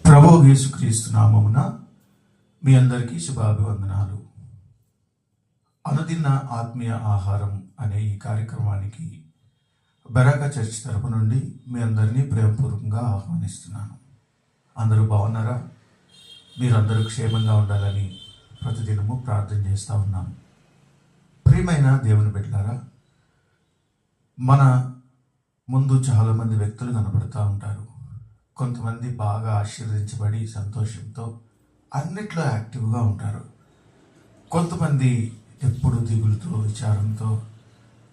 ప్రభువు యేసుక్రీస్తు నామమున మీ అందరికీ శుభాభివందనాలు. అనుదిన ఆత్మీయ ఆహారం అనే ఈ కార్యక్రమానికి బరాకా చర్చ్ తరపు నుండి మీ అందరినీ ప్రేమపూర్వకంగా ఆహ్వానిస్తున్నాను. అందరూ బాగున్నారా? మీరందరూ క్షేమంగా ఉండాలని ప్రతిదినము ప్రార్థన చేస్తూ ఉన్నాను. ప్రియమైన దేవుని బిడ్డలారా, మన ముందు చాలామంది వ్యక్తులు కనబడుతూ ఉంటారు. కొంతమంది బాగా ఆశీర్వదించబడి సంతోషంతో అన్నిట్లో యాక్టివ్గా ఉంటారు. కొంతమంది ఎప్పుడు దిగులుతో విచారంతో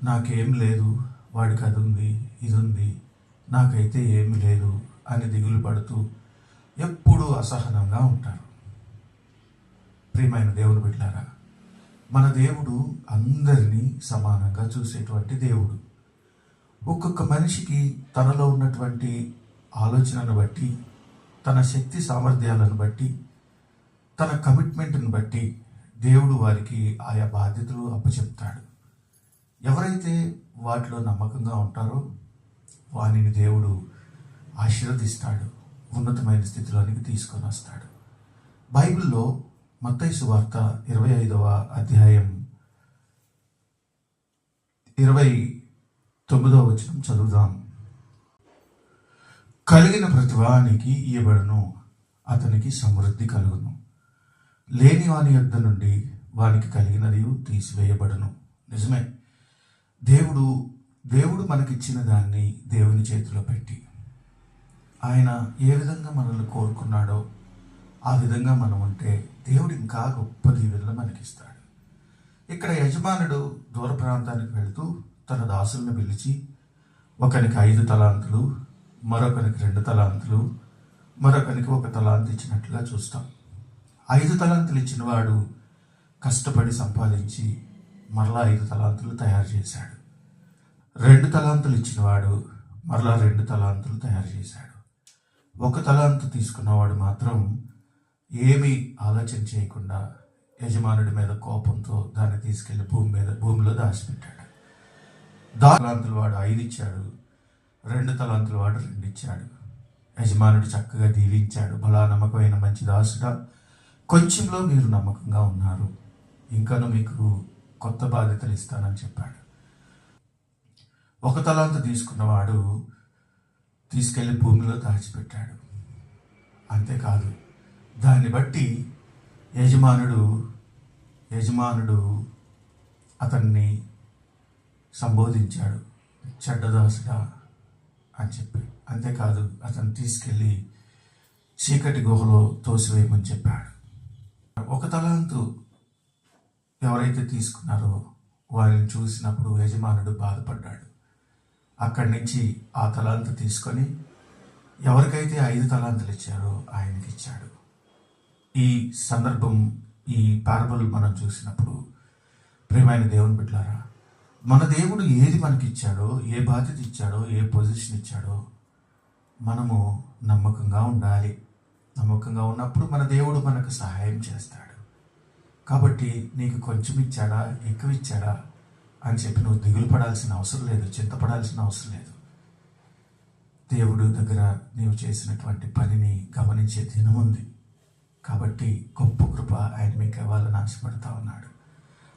నాకేం లేదు, వాడికి అది ఉంది ఇది ఉంది, నాకైతే ఏమి లేదు అని దిగులు పడుతూ ఎప్పుడూ అసహనంగా ఉంటారు. ప్రియమైన దేవుని బిడ్డలారా, మన దేవుడు అందరినీ సమానంగా చూసేటువంటి దేవుడు. ఒక్కొక్క మనిషికి తనలో ఉన్నటువంటి ఆలోచనను బట్టి, తన శక్తి సామర్థ్యాలను బట్టి, తన కమిట్మెంట్ని బట్టి దేవుడు వారికి ఆయా బాధ్యతలు అప్పచెప్తాడు. ఎవరైతే వాటిలో నమ్మకంగా ఉంటారో వారిని దేవుడు ఆశీర్వదిస్తాడు, ఉన్నతమైన స్థితిలోనికి తీసుకొని వస్తాడు. బైబిల్లో మత్తయి సువార్త 25వ అధ్యాయం 29వ వచనం చదువుదాం. కలిగిన ప్రతివానికి ఇయ్యబడును, అతనికి సమృద్ధి కలుగును. లేని వాని యొద్ద నుండి వానికి కలిగినది తీసివేయబడును. నిజమే, దేవుడు మనకిచ్చిన దాన్ని దేవుని చేతిలో పెట్టి ఆయన ఏ విధంగా మనల్ని కోరుకున్నాడో ఆ విధంగా మనం ఉంటే దేవుడు ఇంకా గొప్ప దీవెనలు మనకిస్తాడు. ఇక్కడ యజమానుడు దూర ప్రాంతానికి వెళుతూ తన దాసులను పిలిచి ఒకనికి 5 తలాంతులు, మరొకరికి 2 తలాంతులు, మరొకరికి 1 తలాంతు ఇచ్చినట్లుగా చూస్తాం. 5 తలాంతులు ఇచ్చిన వాడు కష్టపడి సంపాదించి మరలా 5 తలాంతులు తయారు చేశాడు. 2 తలాంతులు ఇచ్చినవాడు మరలా 2 తలాంతులు తయారు చేశాడు. 1 తలాంతు తీసుకున్నవాడు మాత్రం ఏమీ ఆలోచన చేయకుండా యజమానుడి మీద కోపంతో దాన్ని తీసుకెళ్లి భూమిలో దాచిపెట్టాడు. తలాంతుల వాడు 5 ఇచ్చాడు, 2 తలాంతుల వాడు 2 ఇచ్చాడు. యజమానుడు చక్కగా దీవించాడు. బలా నమ్మకమైన మంచి దాసుడా, కొంచెంలో మీరు నమ్మకంగా ఉన్నారు, ఇంకను మీకు కొత్త బాధ్యతలు ఇస్తానని చెప్పాడు. 1 తలాంతు తీసుకున్నవాడు తీసుకెళ్లి భూమిలో దాచిపెట్టాడు. అంతేకాదు, దాన్ని బట్టి యజమానుడు అతన్ని సంబోధించాడు, చెడ్డదాసుడా అని చెప్పి. అంతేకాదు, అతను తీసుకెళ్ళి చీకటి గుహలో తోసివేయమని చెప్పాడు. 1 తలాంతు ఎవరైతే తీసుకున్నారో వారిని చూసినప్పుడు యజమానుడు బాధపడ్డాడు. అక్కడి నుంచి ఆ తలాంతు తీసుకొని ఎవరికైతే 5 తలాంతులు ఇచ్చారో ఆయనకి ఇచ్చాడు. ఈ సందర్భం, ఈ పారబుల్ మనం చూసినప్పుడు ప్రియమైన దేవుని బిడ్డలారా, మన దేవుడు ఏది మనకి ఇచ్చాడో, ఏ బాధ్యత ఇచ్చాడో, ఏ పొజిషన్ ఇచ్చాడో మనము నమ్మకంగా ఉండాలి. నమ్మకంగా ఉన్నప్పుడు మన దేవుడు మనకు సహాయం చేస్తాడు. కాబట్టి నీకు కొంచెం ఇచ్చాడా, ఎక్కువ ఇచ్చాడా అని చెప్పి నువ్వు దిగులు పడాల్సిన అవసరం లేదు, చింతపడాల్సిన అవసరం లేదు. దేవుడు దగ్గర నీవు చేసినటువంటి పనిని గమనించే దినం ఉంది. కాబట్టి గొప్ప కృప ఆయన మీకు ఇవ్వాలని ఆశపడతా ఉన్నాడు.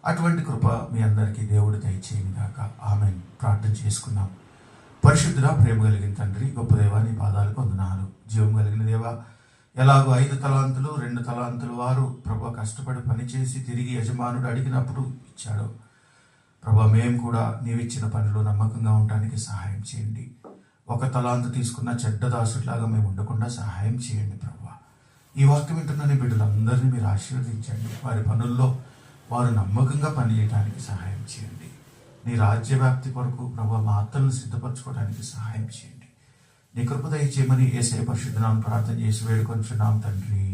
అటువంటి కృప మీ అందరికీ దేవుడు దయచేయను గాక. ఆమేన్. ప్రార్థన చేసుకున్నాం. పరిశుద్ధుడా, ప్రేమ కలిగిన తండ్రి, గొప్ప దేవా, నీ పాదాలకు వందనాలు. జీవం కలిగిన దేవా, ఎలాగో 5 తలాంతులు 2 తలాంతులు వారు ప్రభా కష్టపడి పనిచేసి తిరిగి యజమానుడు అడిగినప్పుడు ఇచ్చాడు. ప్రభా, మేము కూడా నీవిచ్చిన పనిలో నమ్మకంగా ఉండడానికి సహాయం చేయండి. 1 తలాంతు తీసుకున్న చెడ్డదాసులాగా మేము ఉండకుండా సహాయం చేయండి ప్రభా. ఈ వాక్యం వింటున్న నీ బిడ్డలందరినీ మీరు ఆశీర్వదించండి. వారి పనుల్లో వారు నమ్మకంగా పనిచేయడానికి సహాయం చేయండి. నీ రాజ్య వ్యాప్తి కొరకు ప్రభా మా ఆత్మలను సిద్ధపరచుకోవడానికి సహాయం చేయండి. నీ కృప దయచేయమని యేసయ్య పరిశుద్ధ నామమున ప్రార్థన చేసి వేడుకొంచున్నాం తండ్రి.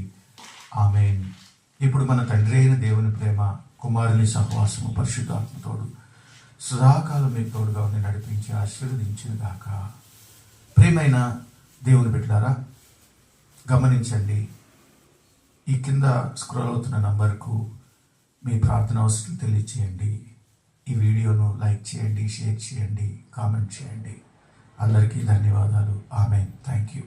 ఆమేన్. ఇప్పుడు మన తండ్రి అయిన దేవుని ప్రేమ, కుమారుని సహవాసము, పరిశుద్ధాత్మతోడు సదాకాలం మీకు తోడుగా ఉండి నడిపించి ఆశీర్వదించును గాక. ప్రియమైన దేవుని బిడ్డలారా, గమనించండి, ఈ కింద స్క్రోల్ అవుతున్న నంబర్కు మీ ప్రార్థన అవసరం తెలియచేయండి. ఈ వీడియోను లైక్ చేయండి, షేర్ చేయండి, కామెంట్ చేయండి. అందరికీ ధన్యవాదాలు. ఆమేన్. Thank you.